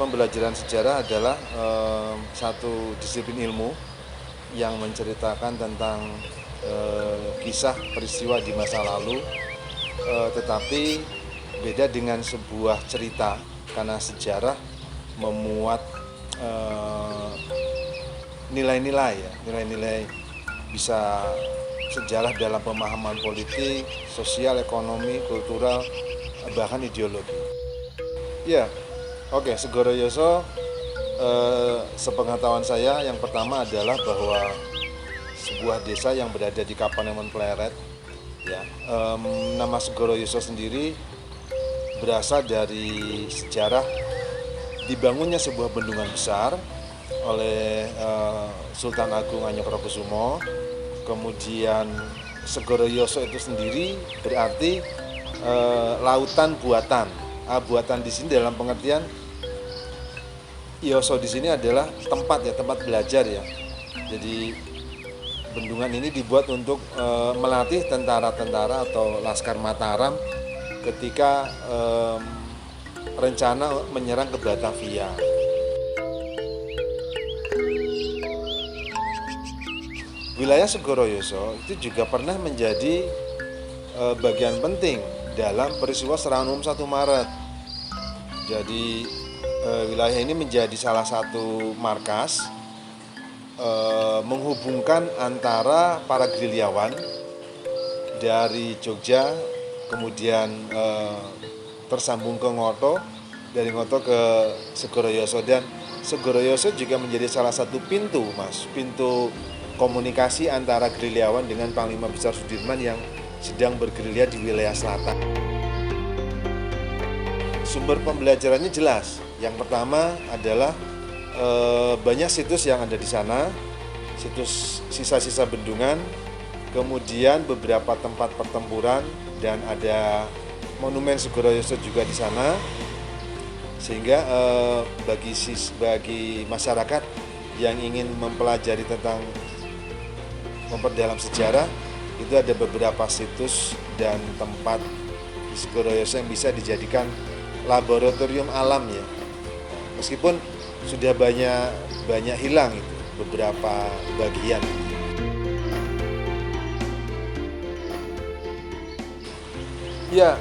Pembelajaran sejarah adalah satu disiplin ilmu yang menceritakan tentang kisah peristiwa di masa lalu, tetapi beda dengan sebuah cerita karena sejarah memuat nilai-nilai ya, nilai-nilai bisa sejarah dalam pemahaman politik, sosial, ekonomi, kultural, bahkan ideologi. Ya, oke, Segoro Yoso, sepengetahuan saya yang pertama adalah bahwa sebuah desa yang berada di Kapanewon Pleret, ya, nama Segoro Yoso sendiri berasal dari sejarah dibangunnya sebuah bendungan besar oleh Sultan Agung Anyokrokusumo. Kemudian Segoro Yoso itu sendiri berarti lautan buatan. Buatan di sini dalam pengertian Yoso di sini adalah tempat ya, tempat belajar ya. Jadi bendungan ini dibuat untuk melatih tentara-tentara atau Laskar Mataram ketika rencana menyerang ke Batavia. Wilayah Segoro Yoso itu juga pernah menjadi bagian penting dalam peristiwa serangan umum 1 Maret. Jadi wilayah ini menjadi salah satu markas menghubungkan antara para gerilyawan dari Jogja, kemudian tersambung ke Ngoto, dari Ngoto ke Segoro Yoso, dan Segoro Yoso juga menjadi salah satu pintu komunikasi antara gerilyawan dengan Panglima Besar Sudirman yang sedang bergerilya di wilayah selatan. Sumber pembelajarannya jelas. Yang pertama adalah banyak situs yang ada di sana, situs sisa-sisa bendungan, kemudian beberapa tempat pertempuran, dan ada monumen Segoro Yoso juga di sana, sehingga bagi masyarakat yang ingin mempelajari tentang memperdalam sejarah, itu ada beberapa situs dan tempat di Segoro Yoso yang bisa dijadikan laboratorium alam ya. Meskipun sudah banyak hilang itu beberapa bagian. Ya,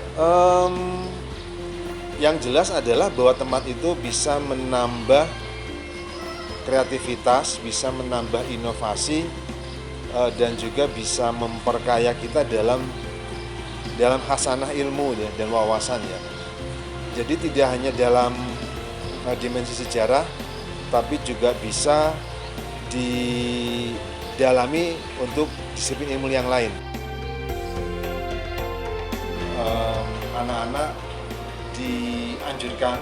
yang jelas adalah bahwa tempat itu bisa menambah kreativitas, bisa menambah inovasi, dan juga bisa memperkaya kita dalam khasanah ilmu ya, dan wawasan ya. Jadi tidak hanya dalam dimensi sejarah, tapi juga bisa didalami untuk disiplin ilmu yang lain. Anak-anak dianjurkan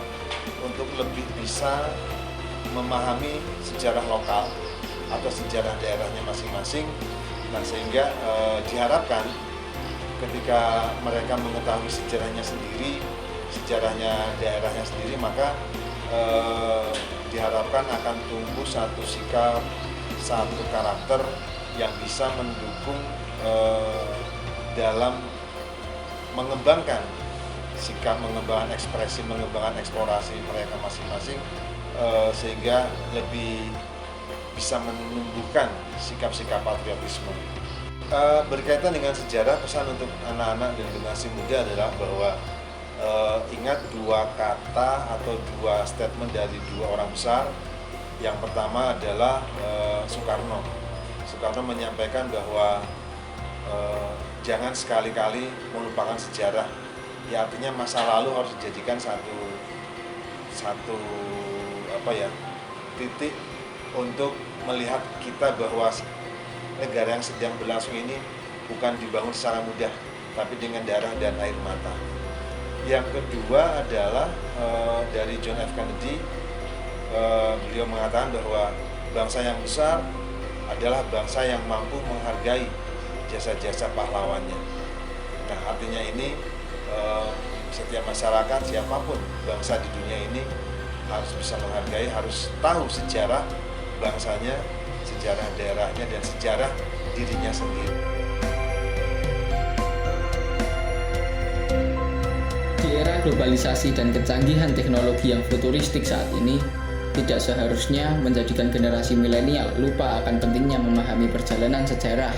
untuk lebih bisa memahami sejarah lokal atau sejarah daerahnya masing-masing. Nah, sehingga diharapkan ketika mereka mengetahui sejarahnya sendiri, sejarahnya daerahnya sendiri, maka diharapkan akan tumbuh satu sikap, satu karakter yang bisa mendukung dalam mengembangkan sikap, mengembangkan ekspresi, mengembangkan eksplorasi mereka masing-masing, sehingga lebih bisa menumbuhkan sikap-sikap patriotisme. Berkaitan dengan sejarah, pesan untuk anak-anak dan generasi muda adalah bahwa ingat dua kata atau dua statement dari dua orang besar. Yang pertama adalah Soekarno. Soekarno menyampaikan bahwa jangan sekali-kali melupakan sejarah. Ya, artinya masa lalu harus dijadikan satu titik untuk melihat kita bahwa negara yang sedang berlangsung ini bukan dibangun secara mudah, tapi dengan darah dan air mata. Yang kedua adalah dari John F. Kennedy. Beliau mengatakan bahwa bangsa yang besar adalah bangsa yang mampu menghargai jasa-jasa pahlawannya. Nah, artinya ini setiap masyarakat, siapapun bangsa di dunia ini harus bisa menghargai, harus tahu sejarah bangsanya, sejarah daerahnya, dan sejarah dirinya sendiri. Di era globalisasi dan kecanggihan teknologi yang futuristik saat ini tidak seharusnya menjadikan generasi milenial lupa akan pentingnya memahami perjalanan sejarah.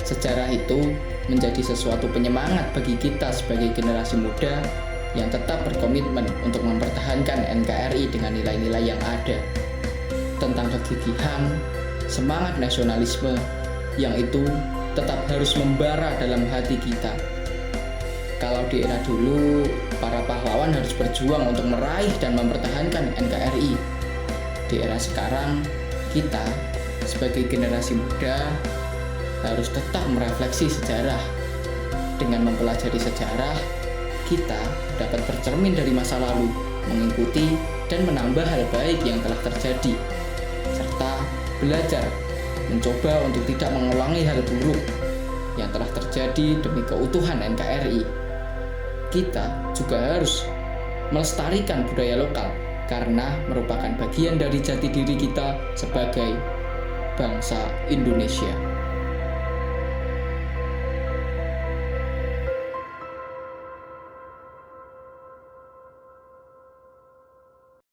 Sejarah itu menjadi sesuatu penyemangat bagi kita sebagai generasi muda yang tetap berkomitmen untuk mempertahankan NKRI dengan nilai-nilai yang ada. Tentang kegigihan, semangat nasionalisme yang itu tetap harus membara dalam hati kita. Kalau di era dulu, para pahlawan harus berjuang untuk meraih dan mempertahankan NKRI. Di era sekarang, kita sebagai generasi muda harus tetap merefleksi sejarah. Dengan mempelajari sejarah, kita dapat bercermin dari masa lalu, mengikuti dan menambah hal baik yang telah terjadi, serta belajar mencoba untuk tidak mengulangi hal buruk yang telah terjadi demi keutuhan NKRI. Kita juga harus melestarikan budaya lokal karena merupakan bagian dari jati diri kita sebagai bangsa Indonesia.